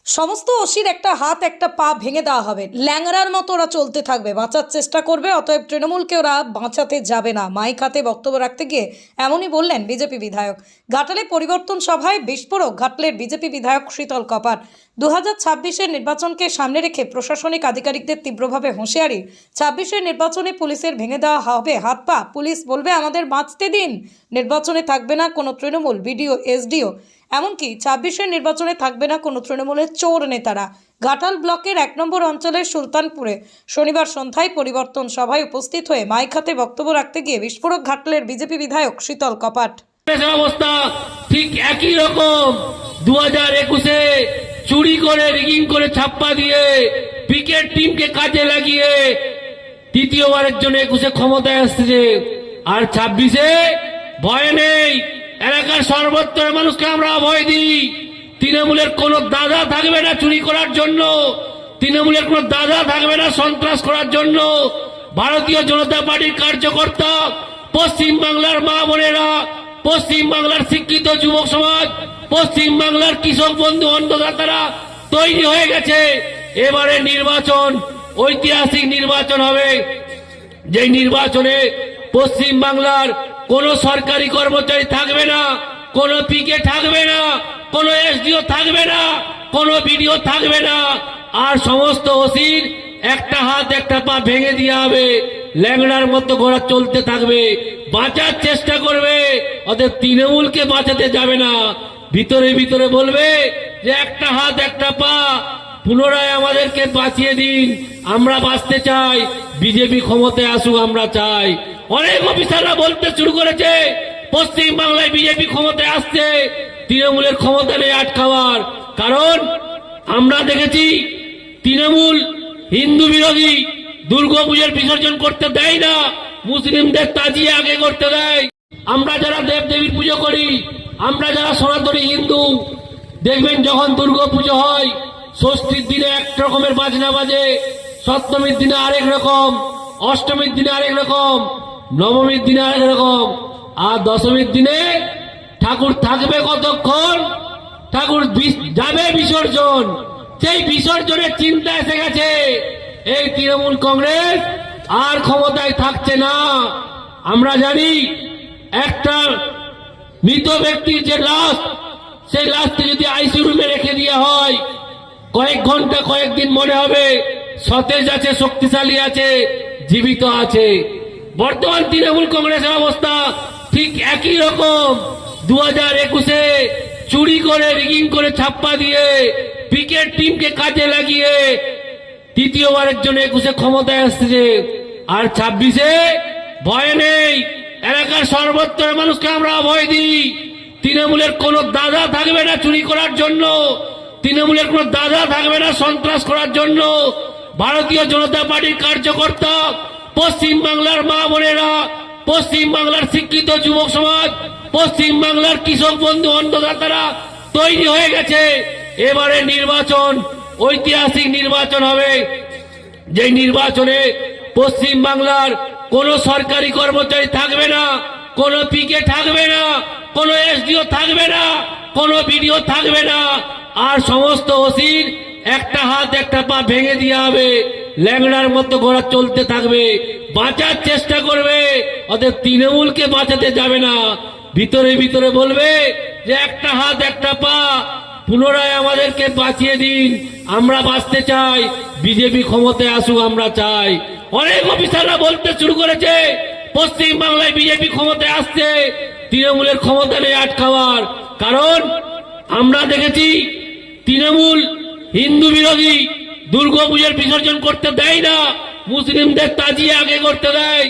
সমস্ত অসির একটা হাত একটা পা ভেঙে দেওয়া হবে, ল্যাংড়ার মতো ওরা চলতে থাকবে, বাঁচার চেষ্টা করবে, অতএব তৃণমূলকে ওরা বাঁচাতে যাবে না। মাইক হাতে বক্তব্য রাখতে গিয়ে এমনই বললেন বিজেপি বিধায়ক। ঘাটালে পরিবর্তন সভায় বিস্ফোরক ঘাটলের বিজেপি বিধায়ক শীতল কপাট। 2026-এর নির্বাচনকে সামনে রেখে প্রশাসনিক আধিকারিকদের তীব্রভাবে হুঁশিয়ারি। 26-এর নির্বাচনে পুলিশের ভেঙে দেওয়া হবে হাত পা, পুলিশ বলবে আমাদের বাঁচতে দিন। নির্বাচনে থাকবে না কোনো তৃণমূল বিডিও এসডিও, এমনকি 26-এর নির্বাচনে থাকবে না কোনো তৃণমূলের চোর নেতারা। ঘাটাল ব্লকের 1 নম্বর অঞ্চলের সুলতানপুরে শনিবার সন্ধ্যায় পরিবর্তন সভায় উপস্থিত হয়ে মাইক হাতে বক্তব্য রাখতে গিয়ে বিস্ফোরক ঘাটলের বিজেপি বিধায়ক শীতল কপাট। অবস্থা ঠিক একই রকম 2021-এ চুরি করে রিগিং করে ছাপ্পা দিয়ে পিকেট টিমকে কাজে লাগিয়ে তৃতীয়বারের জন্য 21-এ ক্ষমতায় আসছে। আর 26-এ ভয় নেই, এলাকার সর্বত্র মানুষকে আমরা ভয় দিই। তৃণমূলের কোনো দাদা থাকবে না চুরি করার জন্য, তৃণমূলের কোনো দাদা থাকবে না সন্ত্রাস করার জন্য। ভারতীয় জনতা পার্টির কার্যকর্তা, পশ্চিম বাংলার মা বোনেরা, পশ্চিম বাংলার শিক্ষিত যুবক সমাজ, পশ্চিম বাংলার কৃষক বন্ধু অন্নদাতারা তৈরি হয়ে গেছে। এবারে নির্বাচন ঐতিহাসিক নির্বাচন হবে, যে নির্বাচনে পশ্চিম বাংলার কোন সরকারি কর্মচারী থাকবে না, কোন পিকে থাকবে না, কোন এসডিও থাকবে না, কোন বিডিও থাকবে না। আর সমস্ত ওসির একটা হাত একটা পা ভেঙে দেওয়া হবে, ল্যাংড়ার মতো ঘোড়া চলতে থাকবে, বাঁচার চেষ্টা করবে, অতএব তৃণমূলকে বাঁচাতে যাবে না। ভিতরে ভিতরে বলবে যে একটা হাত একটা পা, পুনরায় আমাদেরকে বাঁচিয়ে দিন, আমরা বাঁচতে চাই, বিজেপি ক্ষমতায় আসুক আমরা চাই। অনেক অফিসাররা বলতে শুরু করেছে পশ্চিম বাংলায় বিজেপি ক্ষমতায় আসছে, তৃণমূলের ক্ষমতা নেই আটকাবার। কারণ আমরা দেখেছি তৃণমূল হিন্দু বিরোধী, দুর্গাপূজার বিসর্জন করতে দেয় না, মুসলিমদের তাজিয়া আগে করতে দেয়। আমরা যারা দেব দেবীর পুজো করি, আমরা যারা সনাতনী হিন্দু, দেখবেন যখন দুর্গাপুজো হয় ষষ্ঠীর দিনে এক রকমের বাজনা বাজে, সপ্তমীর দিনে আরেক রকম, অষ্টমীর দিনে আরেক রকম, নবমীর দিনে আরেক রকম, আর দশমীর দিনে ঠাকুর থাকবে কতক্ষণ, ঠাকুর যাবে বিসর্জন। সেই বিসর্জনের চিন্তা এসে গেছে, এই তৃণমূল কংগ্রেস আর ক্ষমতায় থাকছে না। আমরা জানি একটা মৃত ব্যক্তির যে লাশ, সেই লাশটি যদি আইসিইউ রুমে রেখে দেওয়া হয়, কয়েক ঘন্টা কয়েকদিন মনে হবে সতেজ আছে, শক্তিশালী আছে, জীবিত আছে। বর্তমান তৃণমূল কংগ্রেসের অবস্থা ঠিক একই রকম। 2021-এ চুরি করে রিগিং করে ছাপ্পা দিয়ে পিকেট টিমকে কাজে লাগিয়ে তৃতীয়বারের জন্য 21-এ ক্ষমতায় আসছে। আর 26-এ ভয় নেই, এলাকার সর্বত্র মানুষকে আমরা ভয় দিই। তৃণমূলের কোনো দাদা থাকবে না চুরি করার জন্য, তৃণমূলের কোনো দাদা থাকবে না সন্ত্রাস করার জন্য। ভারতীয় জনতা পার্টির কার্যকর্তা, পশ্চিম বাংলার মা বোনেরা, পশ্চিম বাংলার শিক্ষিত যুবক সমাজ, পশ্চিম বাংলার কৃষক বন্ধু অন্নদাতারা তৈরি হয়ে গেছে। এবারে নির্বাচন ঐতিহাসিক নির্বাচন হবে, যে নির্বাচনে পশ্চিম বাংলার কোন সরকারি কর্মচারী থাকবে না, কোন পিকে থাকবে না, কোন এসডিও থাকবে না, কোন বিডিও থাকবে না। আর সমস্ত ওসির একটা হাত একটা পা ভেঙে দেওয়া হবে, ল্যাংড়ার মতো ঘোড়া চলতে থাকবে, বাঁচার চেষ্টা করবে, অতএব তৃণমূলকে বাঁচাতে যাবে না। ভিতরে ভিতরে বলবে যে একটা হাত একটা পা, পুনরায় আমাদেরকে বাঁচিয়ে দিন, আমরা বাঁচতে চাই, বিজেপি ক্ষমতায় আসুক আমরা চাই। অনেক অফিসাররা বলতে শুরু করেছে পশ্চিম বাংলায় বিজেপি ক্ষমতায় আসছে, তৃণমূলের ক্ষমতা নেই আটকাবার। কারণ আমরা দেখেছি তৃণমূল হিন্দু বিরোধী, দুর্গাপূজার বিসর্জন করতে দেয় না, মুসলিমদের তাজিয়া আগে করতে দেয়।